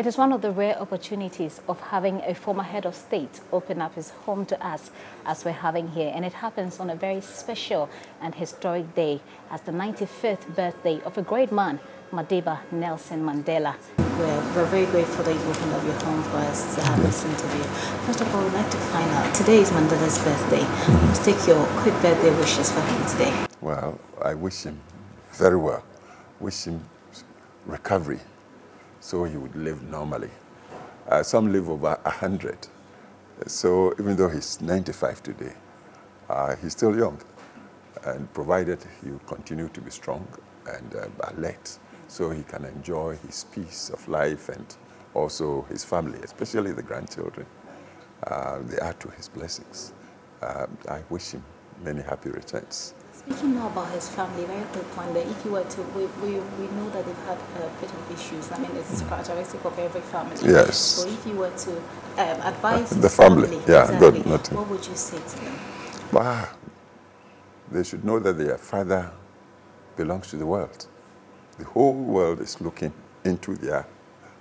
it is one of the rare opportunities of having a former head of state open up his home to us as we're having here. And it happens on a very special and historic day as the 95th birthday of a great man, Madiba Nelson Mandela. We're very grateful that you opened up your home for us to have this interview. First of all, we'd like to find out, today is Mandela's birthday. Let's take your quick birthday wishes for him today. Well, I wish him very well. Wish him recovery so he would live normally. Some live over 100. So even though he's 95 today, he's still young. And provided he will continue to be strong and alert, so he can enjoy his peace of life and also his family, especially the grandchildren. They add to his blessings. I wish him many happy returns. Speaking now about his family, very quick point there. If you were to, we know that they've had a bit of issues. I mean, it's characteristic of every family. Yes. So if you were to advise the family, yeah, exactly, good, what would you say to them? They should know that their father belongs to the world. The whole world is looking into their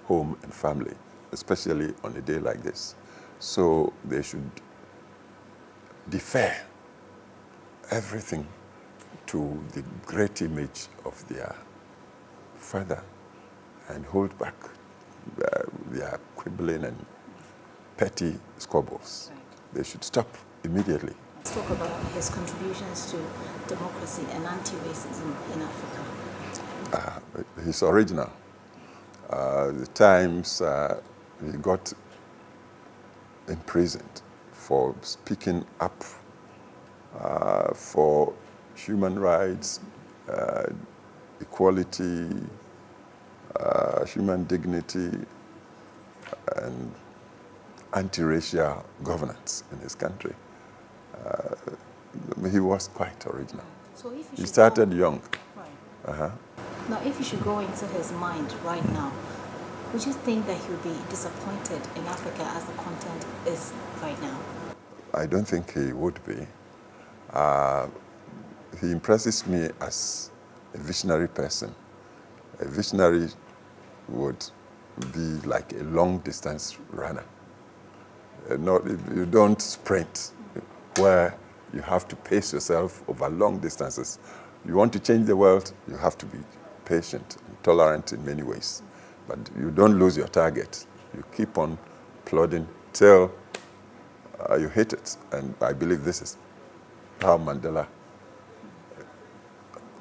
home and family, especially on a day like this. So they should defer everything to the great image of their father and hold back their quibbling and petty squabbles. Right. They should stop immediately. Let's talk about his contributions to democracy and anti-racism in Africa. He's original. The times he got imprisoned for speaking up for human rights, equality, human dignity, and anti-racial governance in his country. He was quite original. So if he started young. Right. Now, if you should go into his mind right now, would you think that he would be disappointed in Africa as the content is right now? I don't think he would be. He impresses me as a visionary person. A visionary would be like a long-distance runner. You don't sprint, where you have to pace yourself over long distances. You want to change the world, you have to be patient and tolerant in many ways. But you don't lose your target. You keep on plodding till you hit it. And I believe this is how Mandela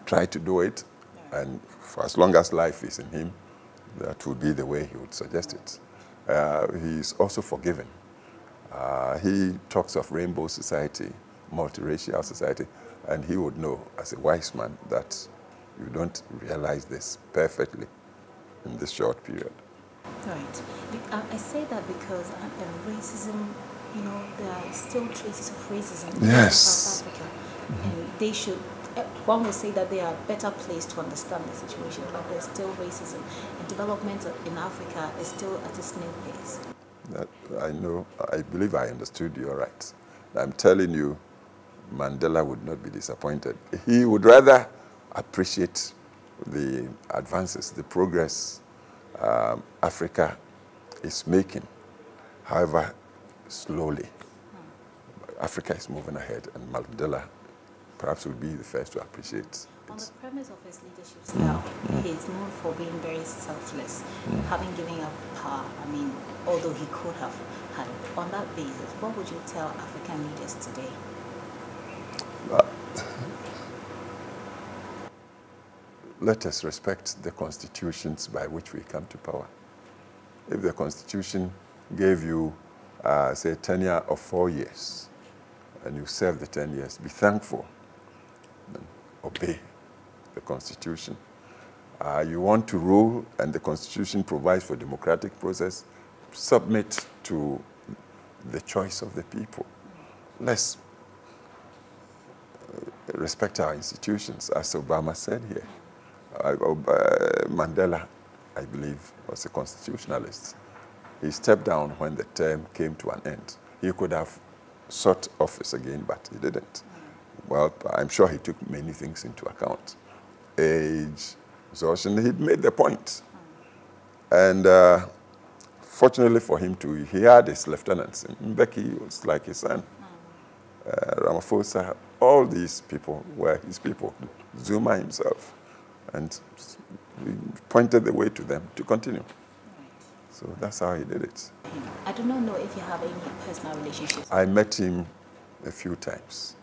tried to do it. And for as long as life is in him, that would be the way he would suggest it. He is also forgiving. He talks of rainbow society, multiracial society, and he would know as a wise man that you don't realize this perfectly in this short period. Right. I say that because racism, you know, there are still traces of racism in South Africa. And they should, one would say that they are better placed to understand the situation, but there's still racism. And development in Africa is still at a snail pace. I know, I believe I understood you all right. I'm telling you, Mandela would not be disappointed. He would rather appreciate the advances, the progress Africa is making. However, slowly. Africa is moving ahead, and Mandela perhaps will be the first to appreciate it. On the premise of his leadership style, he's known for being very selfless, having given up power. I mean, although he could have had it. On that basis, what would you tell African leaders today? Let us respect the constitutions by which we come to power. If the constitution gave you, say, a tenure of 4 years, and you serve the 10 years, be thankful and obey the constitution. You want to rule, and the constitution provides for democratic process, submit to the choice of the people. Let's respect our institutions, as Obama said here. Mandela, I believe, was a constitutionalist. He stepped down when the term came to an end. He could have sought office again, but he didn't. Well, I'm sure he took many things into account. Age, exhaustion, he made the point. And fortunately for him too, he had his lieutenants. Mbeki was like his son. Ramaphosa, all these people were his people. Zuma himself. And he pointed the way to them to continue. So that's how he did it. I do not know if you have any personal relationships. I met him a few times.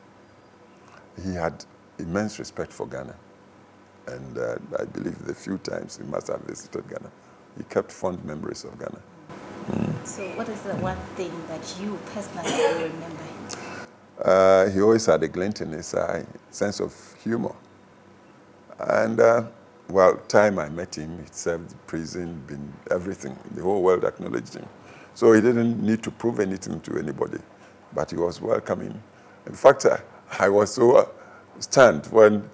He had immense respect for Ghana. And I believe the few times he must have visited Ghana, he kept fond memories of Ghana. So what is the one thing that you personally remember him? He always had a glint in his eye, sense of humor. And well, time I met him, he served prison, been everything. The whole world acknowledged him. So he didn't need to prove anything to anybody, but he was welcoming. In fact, I was so stunned when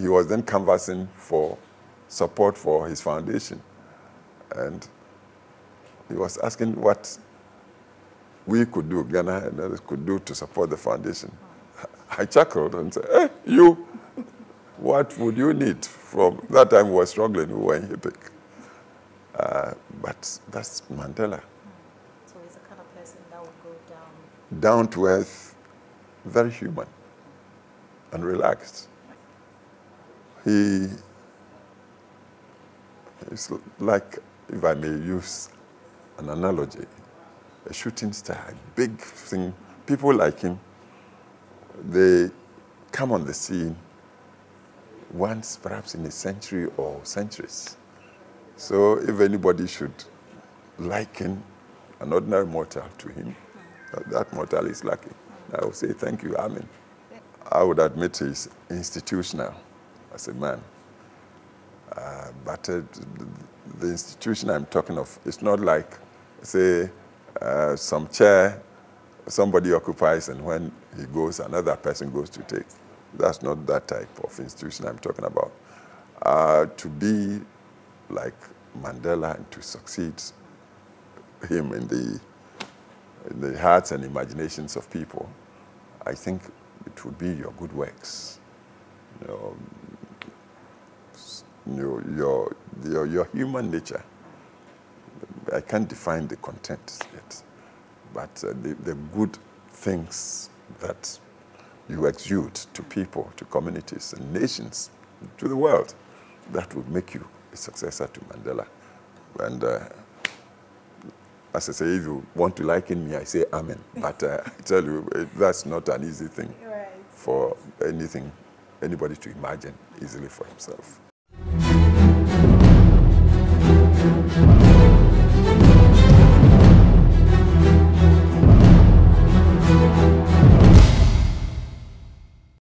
he was then canvassing for support for his foundation. And he was asking what we could do, Ghana and others could do to support the foundation. I chuckled and said, hey, you, what would you need? From that time we were struggling, we were in HIPIC. But that's Mandela. So he's the kind of person that will go down. Down to earth, very human and relaxed. He is like, if I may use an analogy, a shooting star, a big thing. People like him, they come on the scene once, perhaps in a century or centuries. So if anybody should liken an ordinary mortal to him, that mortal is lucky. I would say thank you, amen. I would admit he's institutional as a man. But the institution I'm talking of is not like, say, some chair somebody occupies and when he goes, another person goes to take. That's not that type of institution I'm talking about. To be like Mandela and to succeed him in the hearts and imaginations of people, I think it would be your good works. Your human nature. I can't define the content yet, but the good things that you exude to people, to communities and nations, to the world, that would make you a successor to Mandela. And as I say, if you want to liken me, I say amen. But I tell you, that's not an easy thing for anybody to imagine easily for himself.